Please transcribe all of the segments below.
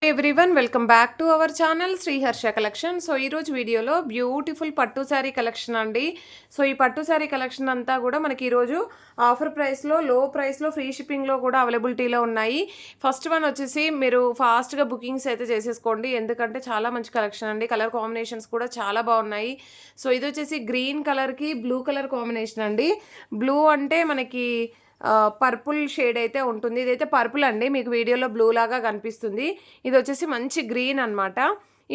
Everyone welcome back to our channel Sriharsha collection. So ఈరోజు వీడియోలో beautiful పట్టు శారీ కలెక్షన్ అండి. సో ఈ పట్టు శారీ కలెక్షన్ అంతా కూడా మనకి ఈరోజు ఆఫర్ ప్రైస్లో, లో ప్రైస్లో, ఫ్రీ షిప్పింగ్లో కూడా అవైలబిలిటీలో ఉన్నాయి. ఫస్ట్ వన్ వచ్చేసి మీరు ఫాస్ట్గా బుకింగ్స్ అయితే చేసేసుకోండి, ఎందుకంటే చాలా మంచి కలెక్షన్ అండి. కలర్ కాంబినేషన్స్ కూడా చాలా బాగున్నాయి. సో ఇది వచ్చేసి గ్రీన్ కలర్కి బ్లూ కలర్ కాంబినేషన్ అండి. బ్లూ అంటే మనకి పర్పుల్ షేడ్ అయితే ఉంటుంది. ఇదైతే పర్పుల్ అండి, మీకు వీడియోలో బ్లూ లాగా కనిపిస్తుంది. ఇది వచ్చేసి మంచి గ్రీన్ అనమాట.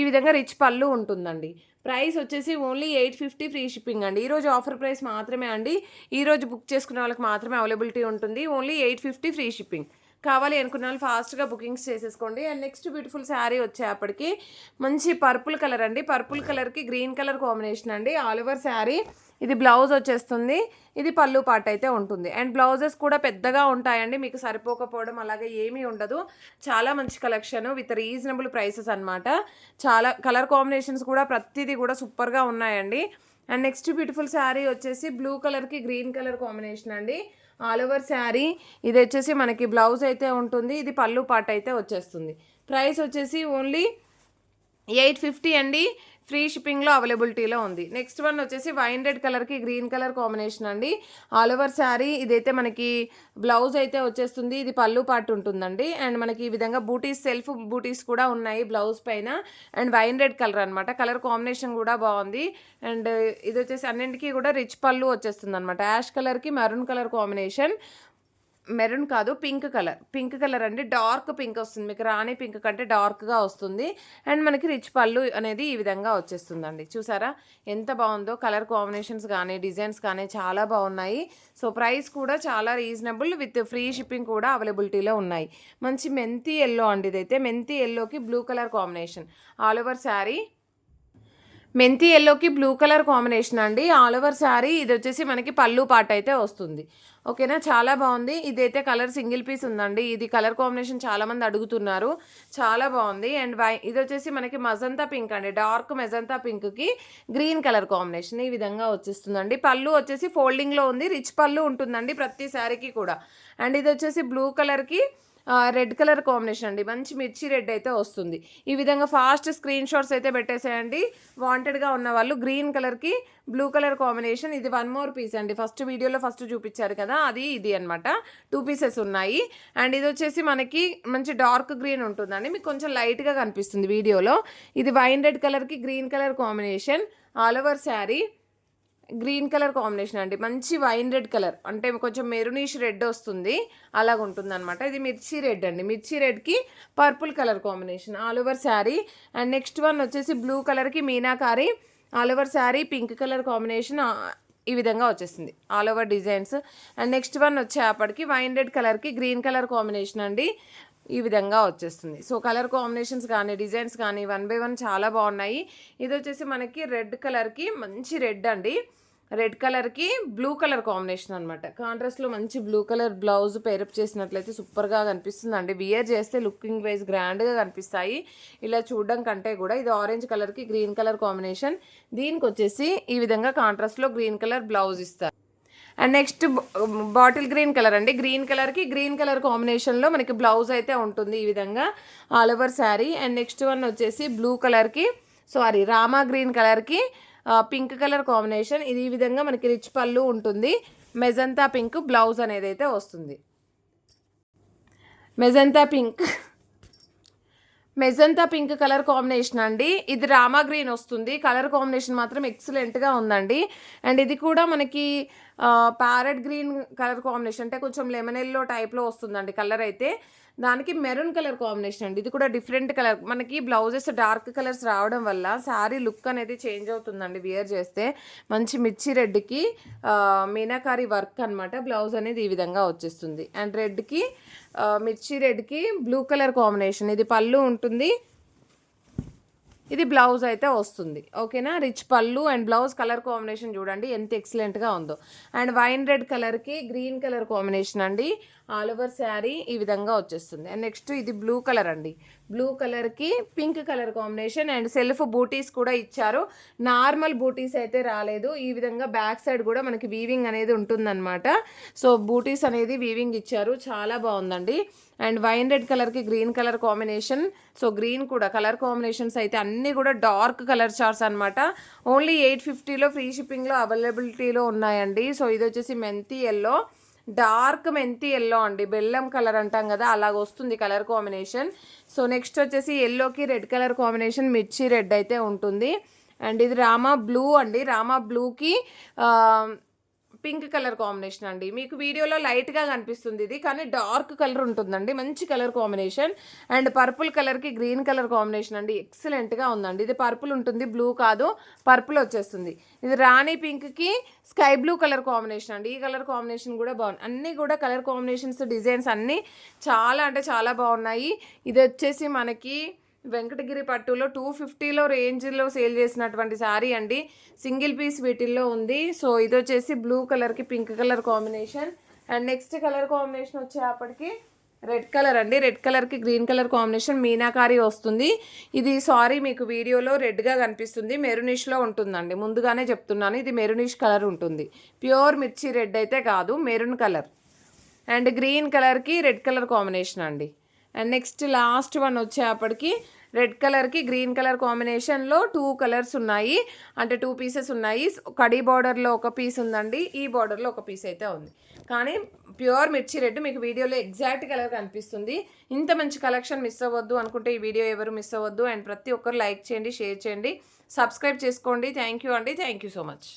ఈ విధంగా రిచ్ పళ్ళు ఉంటుందండి. ప్రైస్ వచ్చేసి ఓన్లీ 850 ఫ్రీ షిప్పింగ్ అండి. ఈరోజు ఆఫర్ ప్రైస్ మాత్రమే అండి. ఈరోజు బుక్ చేసుకునే వాళ్ళకి మాత్రమే అవైలబిలిటీ ఉంటుంది. Only 850 free shipping. కావాలి అనుకున్న వాళ్ళు ఫాస్ట్గా బుకింగ్స్ చేసేసుకోండి. అండ్ నెక్స్ట్ బ్యూటిఫుల్ శారీ వచ్చేప్పటికి మంచి పర్పుల్ కలర్ అండి. పర్పుల్ కలర్కి గ్రీన్ కలర్ కాంబినేషన్ అండి. ఆల్ ఓవర్ శారీ ఇది బ్లౌజ్ వచ్చేస్తుంది. ఇది పళ్ళు పార్ట్ అయితే ఉంటుంది. అండ్ బ్లౌజెస్ కూడా పెద్దగా ఉంటాయండి, మీకు సరిపోకపోవడం అలాగే ఏమీ ఉండదు. చాలా మంచి కలెక్షన్ విత్ రీజనబుల్ ప్రైసెస్ అనమాట. చాలా కలర్ కాంబినేషన్స్ కూడా ప్రతిదీ కూడా సూపర్గా ఉన్నాయండి. అండ్ నెక్స్ట్ బ్యూటిఫుల్ శారీ వచ్చేసి బ్లూ కలర్కి గ్రీన్ కలర్ కాంబినేషన్ అండి. ఆల్ ఓవర్ శారీ ఇది వచ్చేసి మనకి బ్లౌజ్ అయితే ఉంటుంది. ఇది పళ్ళు పార్ట్ అయితే వచ్చేస్తుంది. ప్రైస్ వచ్చేసి ఓన్లీ 850 అండి. ఫ్రీ షిప్పింగ్లో అవైలబిలిటీలో ఉంది. నెక్స్ట్ వన్ వచ్చేసి వైన్ రెడ్ కలర్కి గ్రీన్ కలర్ కాంబినేషన్ అండి. ఆల్ ఓవర్ శారీ ఇదైతే మనకి బ్లౌజ్ అయితే వచ్చేస్తుంది. ఇది పళ్ళు పార్ట్ ఉంటుందండి. అండ్ మనకి ఈ విధంగా బూటీస్, సెల్ఫ్ బూటీస్ కూడా ఉన్నాయి బ్లౌజ్ పైన. అండ్ వైన్ రెడ్ కలర్ అనమాట. కలర్ కాంబినేషన్ కూడా బాగుంది. అండ్ ఇది వచ్చేసి అన్నింటికి కూడా రిచ్ పళ్ళు వచ్చేస్తుంది అనమాట. యాష్ కలర్కి మెరూన్ కలర్ కాంబినేషన్. మెరూన్ కాదు, పింక్ కలర్ అండి. డార్క్ పింక్ వస్తుంది, మీకు రాణి పింక్ కంటే డార్క్గా వస్తుంది. అండ్ మనకి రిచ్ పళ్ళు అనేది ఈ విధంగా వచ్చేస్తుందండి. చూసారా ఎంత బాగుందో. కలర్ కాంబినేషన్స్ కానీ డిజైన్స్ కానీ చాలా బాగున్నాయి. సో ప్రైస్ కూడా చాలా రీజనబుల్ విత్ ఫ్రీ షిప్పింగ్ కూడా అవైలబిలిటీలో ఉన్నాయి. మంచి మెంతి ఎల్లో అండి. ఇదైతే మెంతి ఎల్లోకి blue colour combination. All over sari మెంతి ఎల్లోకి బ్లూ కలర్ కాంబినేషన్ అండి. ఆల్ ఓవర్ శారీ ఇది వచ్చేసి మనకి పళ్ళు పార్ట్ అయితే వస్తుంది. ఓకేనా, చాలా బాగుంది. ఇదైతే కలర్ సింగిల్ పీస్ ఉందండి. ఇది కలర్ కాంబినేషన్ చాలామంది అడుగుతున్నారు, చాలా బాగుంది. అండ్ ఇది వచ్చేసి మనకి మజంతా పింక్ అండి. డార్క్ మెజంతా పింక్కి గ్రీన్ కలర్ కాంబినేషన్ ఈ విధంగా వచ్చేస్తుందండి. పళ్ళు వచ్చేసి ఫోల్డింగ్లో ఉంది, రిచ్ పళ్ళు ఉంటుందండి ప్రతి శారీకి కూడా. అండ్ ఇది వచ్చేసి బ్లూ కలర్కి రెడ్ కలర్ కాంబినేషన్ అండి. మంచి మిర్చి రెడ్ అయితే వస్తుంది. ఈ విధంగా ఫాస్ట్ స్క్రీన్ షాట్స్ అయితే పెట్టేసేయండి వాంటెడ్గా ఉన్న వాళ్ళు. గ్రీన్ కలర్కి బ్లూ కలర్ కాంబినేషన్. ఇది వన్ మోర్ పీస్ అండి. ఫస్ట్ వీడియోలో ఫస్ట్ చూపించారు కదా, అది ఇది అనమాట. 2 పీసెస్ ఉన్నాయి. అండ్ ఇది వచ్చేసి మనకి మంచి డార్క్ గ్రీన్ ఉంటుందండి, మీకు కొంచెం లైట్గా కనిపిస్తుంది వీడియోలో. ఇది వైన్ రెడ్ కలర్కి green colour combination. All over sari green colour combination అండి. మంచి వైన్ రెడ్ కలర్ అంటే కొంచెం మెరూనిష్ రెడ్ వస్తుంది, అలాగ ఉంటుంది అనమాట. ఇది మిర్చి రెడ్ అండి. మిర్చి రెడ్కి purple colour combination all over sari. And next one వచ్చేసి బ్లూ కలర్కి meenakari. All over sari pink colour combination ఈ విధంగా వచ్చేస్తుంది, all over designs. And next one వచ్చేప్పటికి వైన్ రెడ్ కలర్కి గ్రీన్ కలర్ కాంబినేషన్ అండి. ఈ విధంగా వచ్చేస్తుంది. సో కలర్ కాంబినేషన్స్ కానీ డిజైన్స్ కానీ 1 by 1 చాలా బాగున్నాయి. ఇది వచ్చేసి మనకి రెడ్ కలర్కి మంచి రెడ్ అండి. రెడ్ కలర్కి బ్లూ కలర్ కాంబినేషన్ అనమాట. కాంట్రాస్ట్లో మంచి బ్లూ కలర్ బ్లౌజ్ పేరప్ చేసినట్లయితే సూపర్గా కనిపిస్తుంది అండి. వియర్ చేస్తే లుకింగ్ వైజ్ గ్రాండ్గా కనిపిస్తాయి ఇలా చూడడం కంటే కూడా. ఇది ఆరెంజ్ కలర్కి గ్రీన్ కలర్ కాంబినేషన్. దీనికి వచ్చేసి ఈ విధంగా కాంట్రాస్ట్లో గ్రీన్ కలర్ బ్లౌజ్ ఇస్తారు. And next bottle green colour అండి. గ్రీన్ కలర్కి గ్రీన్ కలర్ కాంబినేషన్లో మనకి బ్లౌజ్ అయితే ఉంటుంది ఈ విధంగా all over sari. And next one వచ్చేసి బ్లూ కలర్కి రామా గ్రీన్ కలర్కి పింక్ కలర్ కాంబినేషన్. ఇది ఈ విధంగా మనకి రిచ్ పళ్ళు ఉంటుంది. మెజంతా పింక్ బ్లౌజ్ అనేది అయితే వస్తుంది. మెజంతా పింక్ కలర్ కాంబినేషన్ అండి. ఇది రామా గ్రీన్ వస్తుంది. కలర్ కాంబినేషన్ మాత్రం ఎక్సలెంట్గా ఉందండి. అండ్ ఇది కూడా మనకి ప్యారెట్ గ్రీన్ కలర్ కాంబినేషన్ అంటే కొంచెం లెమన్ ఎల్లో టైప్లో వస్తుందండి కలర్ అయితే. దానికి మెరూన్ కలర్ కాంబినేషన్ అండి. ఇది కూడా డిఫరెంట్ కలర్. మనకి బ్లౌజెస్ డార్క్ కలర్స్ రావడం వల్ల శారీ లుక్ అనేది చేంజ్ అవుతుందండి వియర్ చేస్తే. మంచి మిర్చి రెడ్కి మీనాకారి వర్క్ అనమాట. బ్లౌజ్ అనేది ఈ విధంగా వచ్చేస్తుంది. అండ్ రెడ్కి మిర్చి రెడ్కి బ్లూ కలర్ కాంబినేషన్. ఇది పళ్ళు ఉంటుంది, ఇది బ్లౌజ్ అయితే వస్తుంది. ఓకేనా, రిచ్ పళ్ళు అండ్ బ్లౌజ్ కలర్ కాంబినేషన్ చూడండి ఎంత ఎక్సలెంట్గా ఉందో. అండ్ వైన్ రెడ్ కలర్కి గ్రీన్ కలర్ కాంబినేషన్ అండి. ఆల్ ఓవర్ శారీ ఈ విధంగా వచ్చేస్తుంది. అండ్ నెక్స్ట్ ఇది బ్లూ కలర్ అండి. బ్లూ కలర్కి pink colour combination and self బూటీస్ కూడా ఇచ్చారు. నార్మల్ బూటీస్ అయితే రాలేదు. ఈ విధంగా బ్యాక్ సైడ్ కూడా మనకి వీవింగ్ అనేది ఉంటుందన్నమాట. సో బూటీస్ అనేది వీవింగ్ ఇచ్చారు, చాలా బాగుందండి. అండ్ వైన్ రెడ్ కలర్కి green colour combination. So green కూడా కలర్ కాంబినేషన్స్ అయితే అన్నీ కూడా డార్క్ కలర్ చార్ట్స్ అనమాట. ఓన్లీ 850లో ఫ్రీ షిప్పింగ్లో అవైలబిలిటీలో ఉన్నాయండి. సో ఇది వచ్చేసి మెంతి ఎల్లో, డార్క్ మెంతి ఎల్లో అండి, బెల్లం కలర్ అంటాం కదా అలాగ వస్తుంది కలర్ కాంబినేషన్. సో నెక్స్ట్ వచ్చేసి ఎల్లోకి రెడ్ కలర్ కాంబినేషన్, మిర్చి రెడ్ అయితే ఉంటుంది. అండ్ ఇది రామా బ్లూ అండి. రామా బ్లూకి పింక్ కలర్ కాంబినేషన్ అండి. మీకు వీడియోలో లైట్గా కనిపిస్తుంది ఇది, కానీ డార్క్ కలర్ ఉంటుందండి, మంచి కలర్ కాంబినేషన్. అండ్ పర్పుల్ కలర్కి గ్రీన్ కలర్ కాంబినేషన్ అండి, ఎక్సలెంట్గా ఉందండి. ఇది పర్పుల్ ఉంటుంది, బ్లూ కాదు, పర్పుల్ వచ్చేస్తుంది. ఇది రాణి పింక్కి స్కై బ్లూ కలర్ కాంబినేషన్ అండి. ఈ కలర్ కాంబినేషన్ కూడా బాగుంది. అన్నీ కూడా కలర్ కాంబినేషన్స్, డిజైన్స్ అన్నీ చాలా అంటే చాలా బాగున్నాయి. ఇది వచ్చేసి మనకి వెంకటగిరి పట్టులో 250లో రేంజ్లో సేల్ చేసినటువంటి శారీ అండి. సింగిల్ పీస్ వీటిల్లో ఉంది. సో ఇది వచ్చేసి బ్లూ కలర్కి pink colour combination. And next colour combination వచ్చేప్పటికి రెడ్ కలర్ అండి. రెడ్ కలర్కి గ్రీన్ కలర్ కాంబినేషన్ మీనాకారి వస్తుంది. ఇది సారీ మీకు వీడియోలో రెడ్గా కనిపిస్తుంది, మెరూనిష్లో ఉంటుందండి, ముందుగానే చెప్తున్నాను. ఇది మెరూనిష్ కలర్ ఉంటుంది, ప్యూర్ మిర్చి రెడ్ అయితే కాదు, మెరూన్ కలర్. అండ్ గ్రీన్ కలర్కి రెడ్ కలర్ కాంబినేషన్ అండి. అండ్ నెక్స్ట్ లాస్ట్ వన్ వచ్చేప్పటికి రెడ్ కలర్కి గ్రీన్ కలర్ కాంబినేషన్లో 2 కలర్స్ ఉన్నాయి, అంటే 2 పీసెస్ ఉన్నాయి. కడీ బార్డర్లో ఒక పీస్ ఉందండి, ఈ బార్డర్లో ఒక పీస్ అయితే ఉంది, కానీ ప్యూర్ మిర్చి రెడ్ మీకు వీడియోలో ఎగ్జాక్ట్ కలర్ కనిపిస్తుంది. ఇంత మంచి కలెక్షన్ మిస్ అవ్వద్దు అనుకుంటే ఈ వీడియో ఎవరు మిస్ అవ్వద్దు. అండ్ ప్రతి ఒక్కరు లైక్ చేయండి, షేర్ చేయండి, సబ్స్క్రైబ్ చేసుకోండి. థ్యాంక్ యూ అండి, థ్యాంక్ యూ సో మచ్.